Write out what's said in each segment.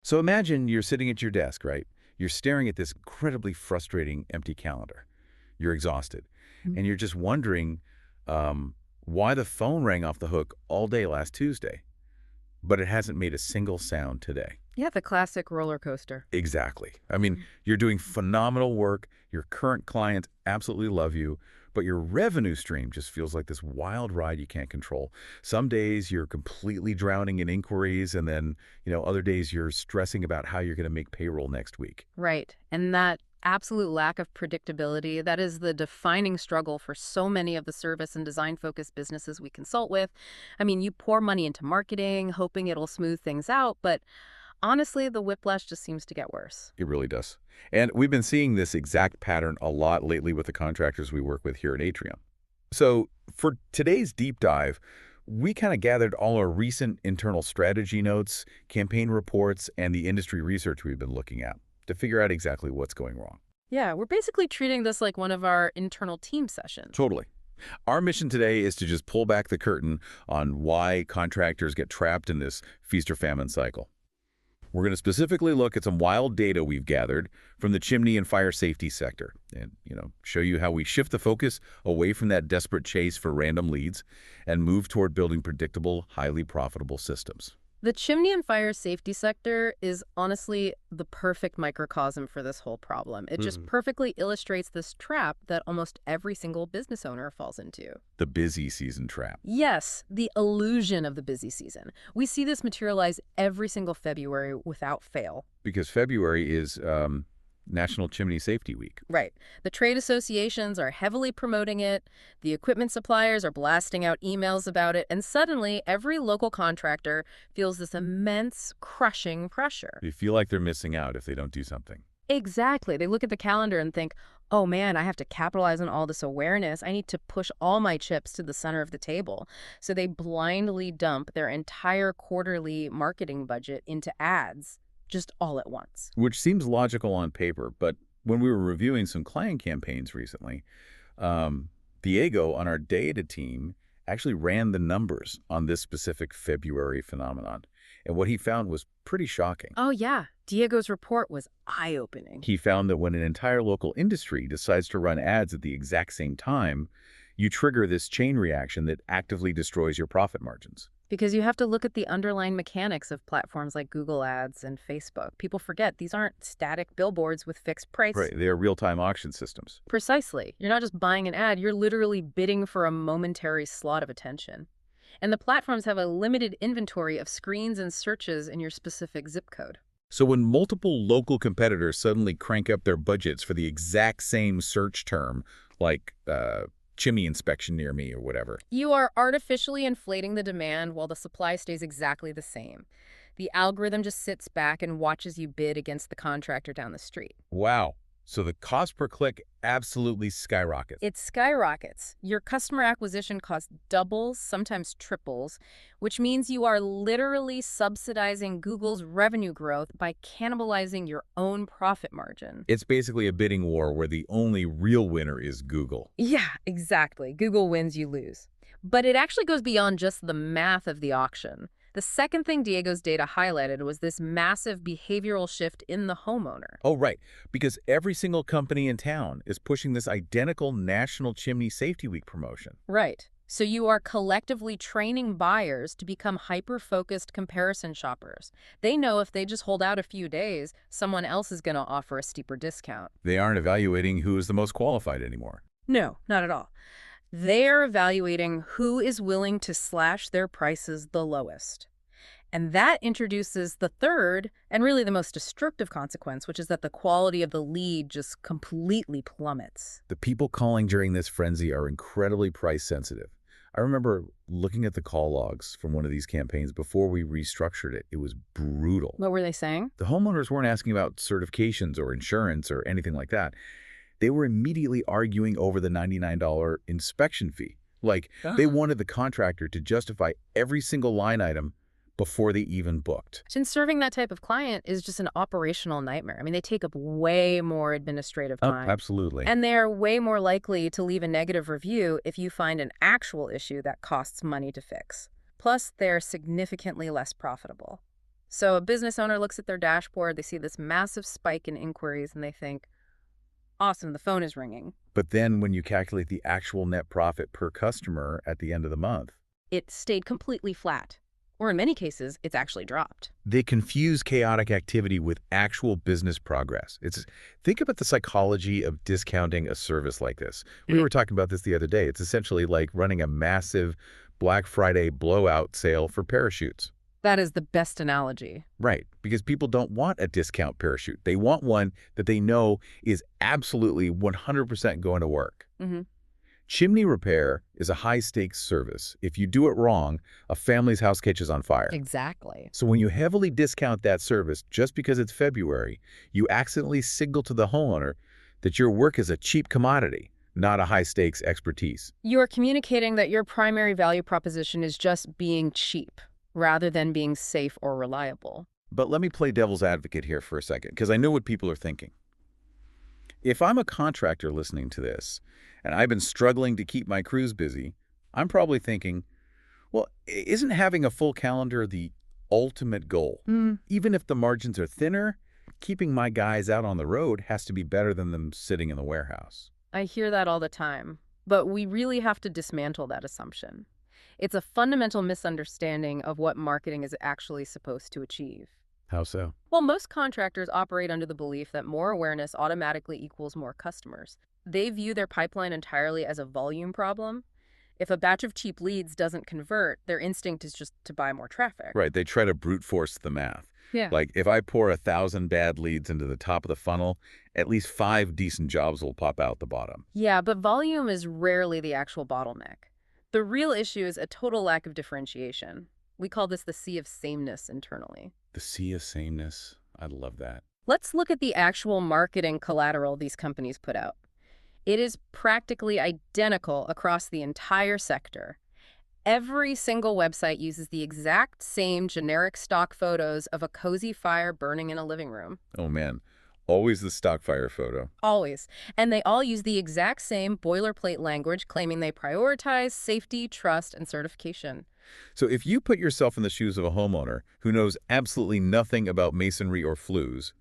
So imagine you're sitting at your desk, right? You're staring at this incredibly frustrating empty calendar. You're exhausted, Mm. and you're just wondering why the phone rang off the hook all day last Tuesday, but it hasn't made a single sound today. Yeah, the classic roller coaster. Exactly. I mean, Mm. you're doing phenomenal work. Your current clients absolutely love you, but your revenue stream just feels like this wild ride you can't control. Some days you're completely drowning in inquiries, and then, other days you're stressing about how you're going to make payroll next week. Right. And that absolute lack of predictability, that is the defining struggle for so many of the service and design-focused businesses we consult with. I mean, you pour money into marketing, hoping it'll smooth things out, but honestly, the whiplash just seems to get worse. It really does. And we've been seeing this exact pattern a lot lately with the contractors we work with here at Atrium. So for today's deep dive, we kind of gathered all our recent internal strategy notes, campaign reports, and the industry research we've been looking at to figure out exactly what's going wrong. Yeah, we're basically treating this like one of our internal team sessions. Totally. Our mission today is to just pull back the curtain on why contractors get trapped in this feast or famine cycle. We're going to specifically look at some wild data we've gathered from the chimney and fire safety sector and, show you how we shift the focus away from that desperate chase for random leads and move toward building predictable, highly profitable systems. The chimney and fire safety sector is honestly the perfect microcosm for this whole problem. It just perfectly illustrates this trap that almost every single business owner falls into. The busy season trap. Yes, the illusion of the busy season. We see this materialize every single February without fail. Because February is National Chimney Safety Week. Right. The trade associations are heavily promoting it, the equipment suppliers are blasting out emails about it, and suddenly every local contractor feels this immense, crushing pressure. They feel like they're missing out if they don't do something. Exactly. They look at the calendar and think, oh man, I have to capitalize on all this awareness. I need to push all my chips to the center of the table. So they blindly dump their entire quarterly marketing budget into ads, just all at once. Which seems logical on paper, but when we were reviewing some client campaigns recently, Diego on our data team actually ran the numbers on this specific February phenomenon. And what he found was pretty shocking. Oh yeah, Diego's report was eye-opening. He found that when an entire local industry decides to run ads at the exact same time, you trigger this chain reaction that actively destroys your profit margins. Because you have to look at the underlying mechanics of platforms like Google Ads and Facebook. People forget these aren't static billboards with fixed price. Right, they are real-time auction systems. Precisely. You're not just buying an ad, you're literally bidding for a momentary slot of attention. And the platforms have a limited inventory of screens and searches in your specific zip code. So when multiple local competitors suddenly crank up their budgets for the exact same search term, like chimney inspection near me or whatever. You are artificially inflating the demand while the supply stays exactly the same. The algorithm just sits back and watches you bid against the contractor down the street. Wow. So the cost per click absolutely skyrockets. It skyrockets. Your customer acquisition cost doubles, sometimes triples, which means you are literally subsidizing Google's revenue growth by cannibalizing your own profit margin. It's basically a bidding war where the only real winner is Google. Yeah, exactly. Google wins, you lose. But it actually goes beyond just the math of the auction. The second thing Diego's data highlighted was this massive behavioral shift in the homeowner. Oh, right. Because every single company in town is pushing this identical National Chimney Safety Week promotion. Right. So you are collectively training buyers to become hyper-focused comparison shoppers. They know if they just hold out a few days, someone else is going to offer a steeper discount. They aren't evaluating who is the most qualified anymore. No, not at all. They're evaluating who is willing to slash their prices the lowest. And that introduces the third, and really the most destructive consequence, which is that the quality of the lead just completely plummets. The people calling during this frenzy are incredibly price sensitive. I remember looking at the call logs from one of these campaigns before we restructured it. It was brutal. What were they saying? The homeowners weren't asking about certifications or insurance or anything like that. They were immediately arguing over the $99 inspection fee. Like, they wanted the contractor to justify every single line item before they even booked. Since serving that type of client is just an operational nightmare. I mean, they take up way more administrative time. Absolutely. And they're way more likely to leave a negative review if you find an actual issue that costs money to fix. Plus, they're significantly less profitable. So a business owner looks at their dashboard, they see this massive spike in inquiries, and they think, awesome, the phone is ringing. But then when you calculate the actual net profit per customer at the end of the month, It stayed completely flat. Or in many cases, it's actually dropped. they confuse chaotic activity with actual business progress. Think about the psychology of discounting a service like this. We were talking about this the other day. It's essentially like running a massive Black Friday blowout sale for parachutes. That is the best analogy. Right, because people don't want a discount parachute. They want one that they know is absolutely 100% going to work. Hmm. Chimney repair is a high-stakes service. If you do it wrong, a family's house catches on fire. Exactly. So when you heavily discount that service just because it's February, you accidentally signal to the homeowner that your work is a cheap commodity, not a high-stakes expertise. You're communicating that your primary value proposition is just being cheap, rather than being safe or reliable. But let me play devil's advocate here for a second, because I know what people are thinking. If I'm a contractor listening to this, and I've been struggling to keep my crews busy, I'm probably thinking, well, isn't having a full calendar the ultimate goal? Even if the margins are thinner, keeping my guys out on the road has to be better than them sitting in the warehouse. I hear that all the time, but we really have to dismantle that assumption. It's a fundamental misunderstanding of what marketing is actually supposed to achieve. How so? Well, most contractors operate under the belief that more awareness automatically equals more customers. They view their pipeline entirely as a volume problem. If a batch of cheap leads doesn't convert, their instinct is just to buy more traffic. Right, they try to brute force the math. Yeah. Like, if I pour 1,000 bad leads into the top of the funnel, at least 5 decent jobs will pop out the bottom. Yeah, but volume is rarely the actual bottleneck. The real issue is a total lack of differentiation. We call this the sea of sameness internally. The sea of sameness. I love that. Let's look at the actual marketing collateral these companies put out. It is practically identical across the entire sector. Every single website uses the exact same generic stock photos of a cozy fire burning in a living room. Oh man, always the stock fire photo. Always. And they all use the exact same boilerplate language claiming they prioritize safety, trust, and certification. So if you put yourself in the shoes of a homeowner who knows absolutely nothing about masonry or flues,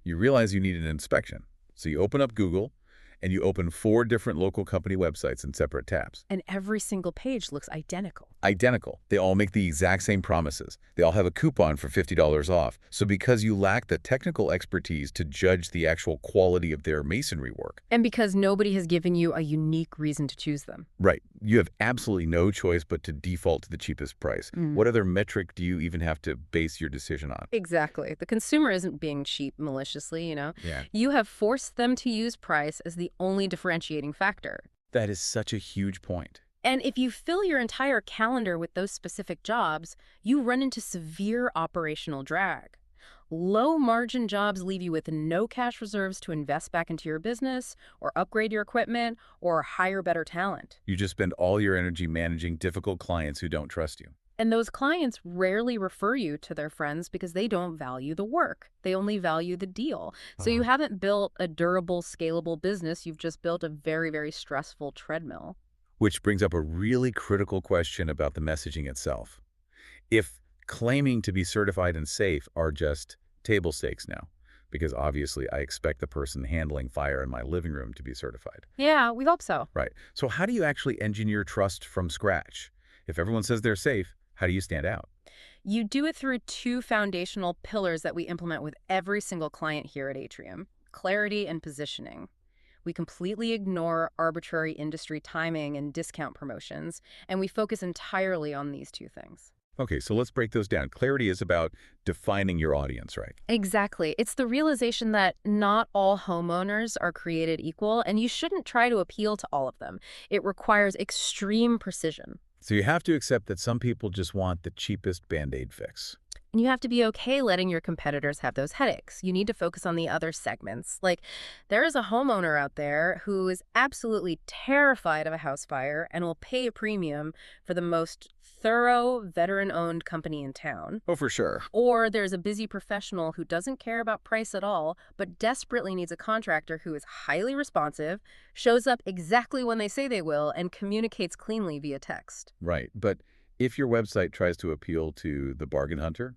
you realize you need an inspection. So you open up Google, and you open 4 different local company websites in separate tabs. And every single page looks identical. Identical. They all make the exact same promises. They all have a coupon for $50 off. So because you lack the technical expertise to judge the actual quality of their masonry work. And because nobody has given you a unique reason to choose them. Right. You have absolutely no choice but to default to the cheapest price. What other metric do you even have to base your decision on? Exactly. The consumer isn't being cheap maliciously, Yeah. You have forced them to use price as the only differentiating factor. That is such a huge point. And if you fill your entire calendar with those specific jobs, you run into severe operational drag. Low-margin jobs leave you with no cash reserves to invest back into your business, or upgrade your equipment, or hire better talent. You just spend all your energy managing difficult clients who don't trust you. And those clients rarely refer you to their friends because they don't value the work. They only value the deal. So you haven't built a durable, scalable business. You've just built a very, very stressful treadmill. Which brings up a really critical question about the messaging itself. If claiming to be certified and safe are just table stakes now, because obviously I expect the person handling fire in my living room to be certified. Yeah, we hope so. Right. So how do you actually engineer trust from scratch? If everyone says they're safe, how do you stand out? You do it through 2 foundational pillars that we implement with every single client here at Atrium: clarity and positioning. We completely ignore arbitrary industry timing and discount promotions, and we focus entirely on these 2 things. Okay, so let's break those down. Clarity is about defining your audience, right? Exactly. It's the realization that not all homeowners are created equal, and you shouldn't try to appeal to all of them. It requires extreme precision. So you have to accept that some people just want the cheapest Band-Aid fix. And you have to be okay letting your competitors have those headaches. You need to focus on the other segments. Like, there is a homeowner out there who is absolutely terrified of a house fire and will pay a premium for the most thorough, veteran-owned company in town. Oh, for sure. Or there's a busy professional who doesn't care about price at all, but desperately needs a contractor who is highly responsive, shows up exactly when they say they will, and communicates cleanly via text. Right, but if your website tries to appeal to the bargain hunter,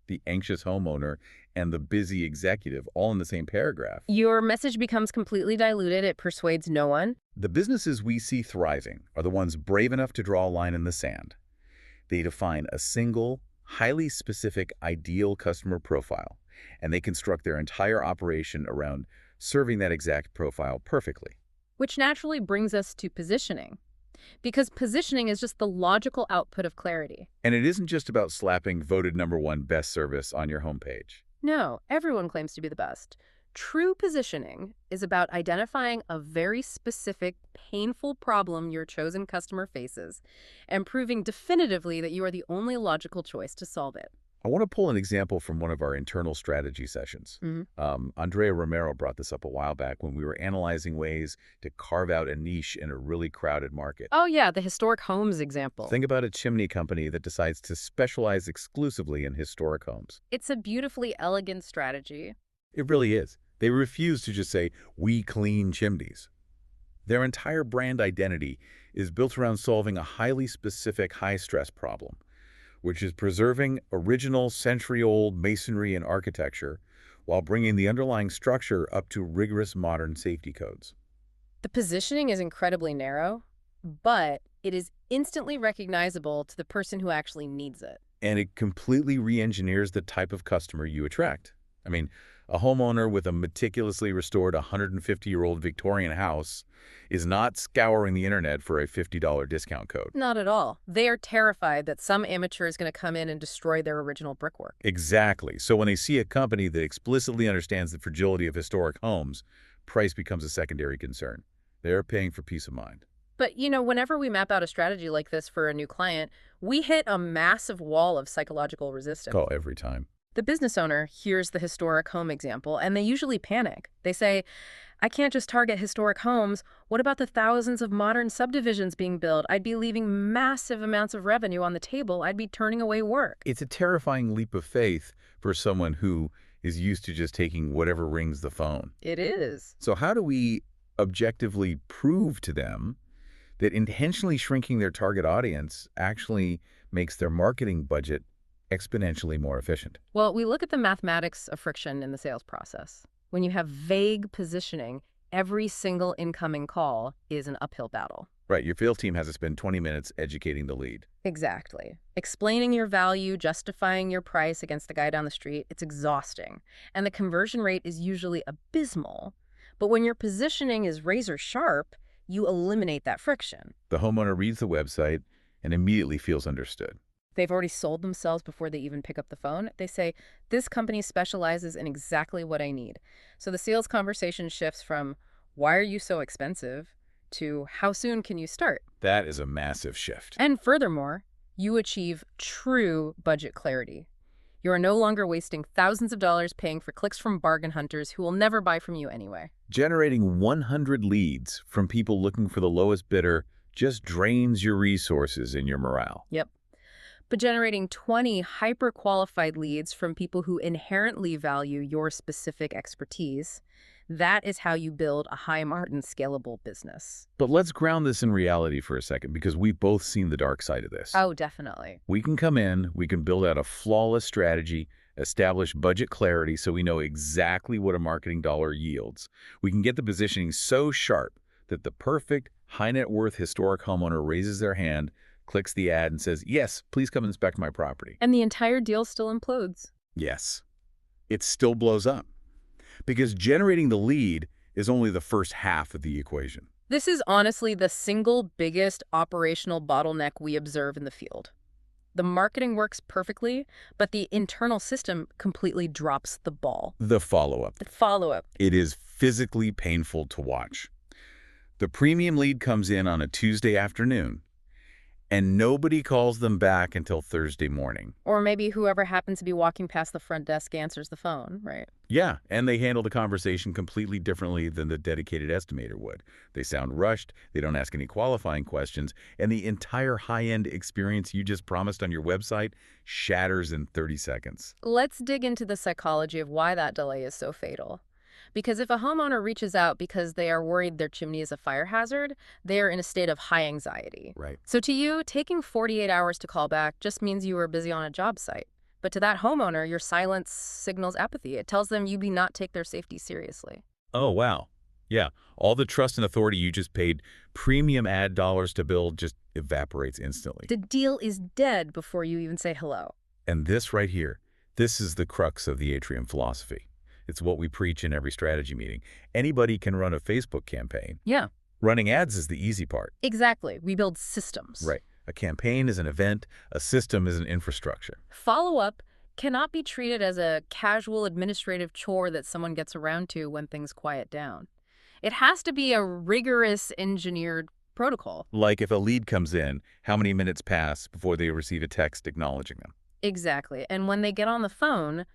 the anxious homeowner, and the busy executive all in the same paragraph. Your message becomes completely diluted. It persuades no one. The businesses we see thriving are the ones brave enough to draw a line in the sand. They define a single, highly specific, ideal customer profile, and they construct their entire operation around serving that exact profile perfectly. Which naturally brings us to positioning. Because positioning is just the logical output of clarity. And it isn't just about slapping voted #1 best service on your homepage. No, everyone claims to be the best. True positioning is about identifying a very specific, painful problem your chosen customer faces and proving definitively that you are the only logical choice to solve it. I want to pull an example from one of our internal strategy sessions. Andrea Romero brought this up a while back when we were analyzing ways to carve out a niche in a really crowded market. Oh yeah, the historic homes example. Think about a chimney company that decides to specialize exclusively in historic homes. It's a beautifully elegant strategy. It really is. They refuse to just say, "We clean chimneys." Their entire brand identity is built around solving a highly specific, high-stress problem, which is preserving original century-old masonry and architecture while bringing the underlying structure up to rigorous modern safety codes. The positioning is incredibly narrow, but it is instantly recognizable to the person who actually needs it. And it completely re-engineers the type of customer you attract. I mean, a homeowner with a meticulously restored 150-year-old Victorian house is not scouring the internet for a $50 discount code. Not at all. They are terrified that some amateur is going to come in and destroy their original brickwork. Exactly. So when they see a company that explicitly understands the fragility of historic homes, price becomes a secondary concern. They're paying for peace of mind. But, whenever we map out a strategy like this for a new client, we hit a massive wall of psychological resistance. Oh, every time. The business owner hears the historic home example, and they usually panic. They say, I can't just target historic homes. What about the thousands of modern subdivisions being built? I'd be leaving massive amounts of revenue on the table. I'd be turning away work. It's a terrifying leap of faith for someone who is used to just taking whatever rings the phone. It is. So how do we objectively prove to them that intentionally shrinking their target audience actually makes their marketing budget exponentially more efficient? Well, we look at the mathematics of friction in the sales process. When you have vague positioning, every single incoming call is an uphill battle. Right, your field team has to spend 20 minutes educating the lead. Exactly. Explaining your value, justifying your price against the guy down the street, it's exhausting. And the conversion rate is usually abysmal. But when your positioning is razor sharp, you eliminate that friction. The homeowner reads the website and immediately feels understood. They've already sold themselves before they even pick up the phone. They say, this company specializes in exactly what I need. So the sales conversation shifts from, why are you so expensive, to how soon can you start? That is a massive shift. And furthermore, you achieve true budget clarity. You are no longer wasting thousands of dollars paying for clicks from bargain hunters who will never buy from you anyway. Generating 100 leads from people looking for the lowest bidder just drains your resources and your morale. Yep. But generating 20 hyper-qualified leads from people who inherently value your specific expertise, that is how you build a high-margin, scalable business. But let's ground this in reality for a second, because we've both seen the dark side of this. Oh, definitely. We can come in, we can build out a flawless strategy, establish budget clarity so we know exactly what a marketing dollar yields. We can get the positioning so sharp that the perfect high net worth historic homeowner raises their hand, clicks the ad, and says, yes, please come inspect my property. And the entire deal still implodes. Yes. It still blows up. Because generating the lead is only the first half of the equation. This is honestly the single biggest operational bottleneck we observe in the field. The marketing works perfectly, but the internal system completely drops the ball. The follow-up. The follow-up. It is physically painful to watch. The premium lead comes in on a Tuesday afternoon, and nobody calls them back until Thursday morning. Or maybe whoever happens to be walking past the front desk answers the phone, right? Yeah, and they handle the conversation completely differently than the dedicated estimator would. They sound rushed, they don't ask any qualifying questions, and the entire high-end experience you just promised on your website shatters in 30 seconds. Let's dig into the psychology of why that delay is so fatal. Because if a homeowner reaches out because they are worried their chimney is a fire hazard, they are in a state of high anxiety. Right. So to you, taking 48 hours to call back just means you were busy on a job site. But to that homeowner, your silence signals apathy. It tells them you do not take their safety seriously. Oh, wow. Yeah, all the trust and authority you just paid premium ad dollars to build just evaporates instantly. The deal is dead before you even say hello. And this right here, this is the crux of the Atrium philosophy. It's what we preach in every strategy meeting. Anybody can run a Facebook campaign. Yeah, Running ads is the easy part. exactly. We build systems. Right. A campaign is an event. A system is an infrastructure. Follow-up cannot be treated as a casual administrative chore that someone gets around to when things quiet down. It has to be a rigorous engineered protocol. Like if a lead comes in, how many minutes pass before they receive a text acknowledging them? Exactly. And when they get on the phone,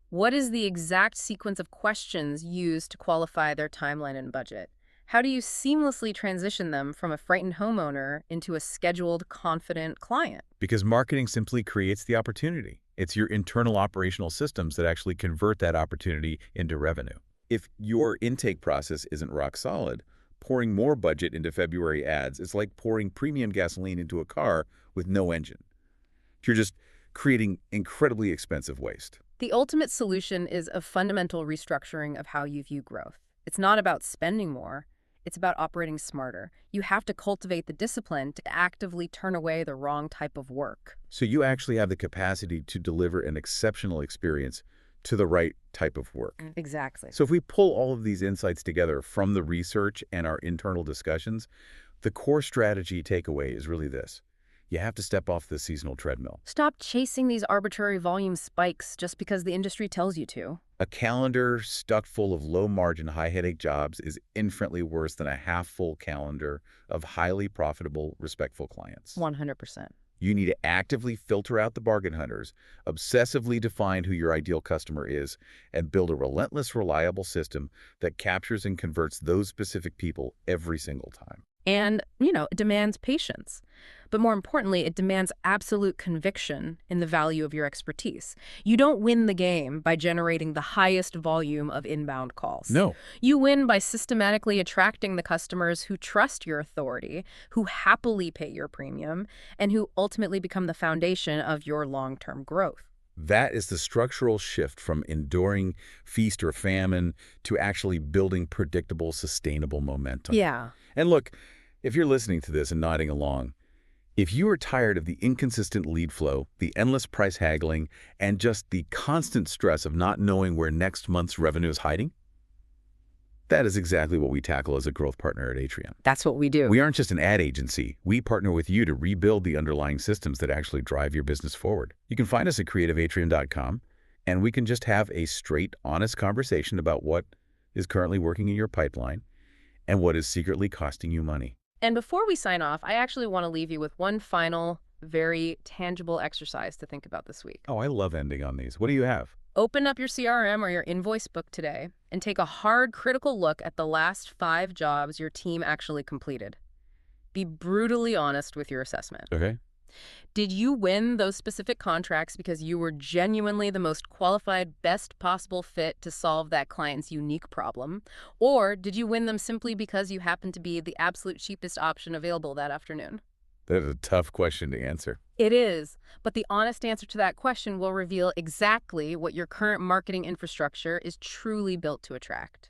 what is the exact sequence of questions used to qualify their timeline and budget? How do you seamlessly transition them from a frightened homeowner into a scheduled, confident client? Because marketing simply creates the opportunity. It's your internal operational systems that actually convert that opportunity into revenue. If your intake process isn't rock solid, pouring more budget into February ads is like pouring premium gasoline into a car with no engine. You're just creating incredibly expensive waste. The ultimate solution is a fundamental restructuring of how you view growth. It's not about spending more. It's about operating smarter. You have to cultivate the discipline to actively turn away the wrong type of work. So you actually have the capacity to deliver an exceptional experience to the right type of work. Exactly. So if we pull all of these insights together from the research and our internal discussions, the core strategy takeaway is really this. You have to step off the seasonal treadmill. Stop chasing these arbitrary volume spikes just because the industry tells you to. A calendar stuck full of low-margin, high-headache jobs is infinitely worse than a half-full calendar of highly profitable, respectful clients. 100%. You need to actively filter out the bargain hunters, obsessively define who your ideal customer is, and build a relentless, reliable system that captures and converts those specific people every single time. And, it demands patience. But more importantly, it demands absolute conviction in the value of your expertise. You don't win the game by generating the highest volume of inbound calls. No. You win by systematically attracting the customers who trust your authority, who happily pay your premium, and who ultimately become the foundation of your long-term growth. That is the structural shift from enduring feast or famine to actually building predictable, sustainable momentum. Yeah. And look, if you're listening to this and nodding along, if you are tired of the inconsistent lead flow, the endless price haggling, and just the constant stress of not knowing where next month's revenue is hiding, that is exactly what we tackle as a growth partner at Atrium. That's what we do. We aren't just an ad agency. We partner with you to rebuild the underlying systems that actually drive your business forward. You can find us at creativeatrium.com, and we can just have a straight, honest conversation about what is currently working in your pipeline and what is secretly costing you money. And before we sign off, I actually want to leave you with one final, very tangible exercise to think about this week. Oh, I love ending on these. What do you have? Open up your CRM or your invoice book today and take a hard, critical look at the last 5 jobs your team actually completed. Be brutally honest with your assessment. Okay. Did you win those specific contracts because you were genuinely the most qualified, best possible fit to solve that client's unique problem? Or did you win them simply because you happened to be the absolute cheapest option available that afternoon? That is a tough question to answer. It is, but the honest answer to that question will reveal exactly what your current marketing infrastructure is truly built to attract.